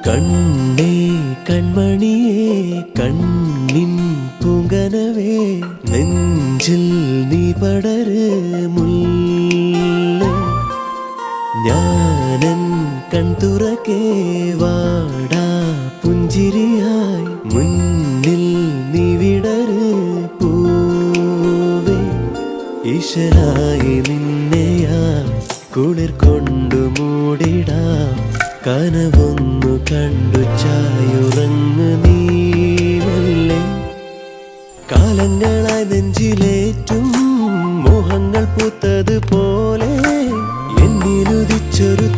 കണ്ണേ കൺമണിയേ കണ്ണിൻ പൂങ്കനവേ നെഞ്ചിൽ നീ പടര് മുല്ലേ ഞാനൻ കൺതുറക്കേ വാടാ പുഞ്ചിരിയായി മുന്നിൽ നീ വിടര് പൂവേ ഈശ്വരായി നിന്നെയാ കുളിർ കൊണ്ടു മൂടിടാം കനവൊന്നു കണ്ടു ചായുറങ്ങു നീവല്ലേ കാലങ്ങളായി നെഞ്ചിലേറ്റും മോഹങ്ങൾ പൂത്തതുപോലെ എന്നിലുദിച്ചൊരു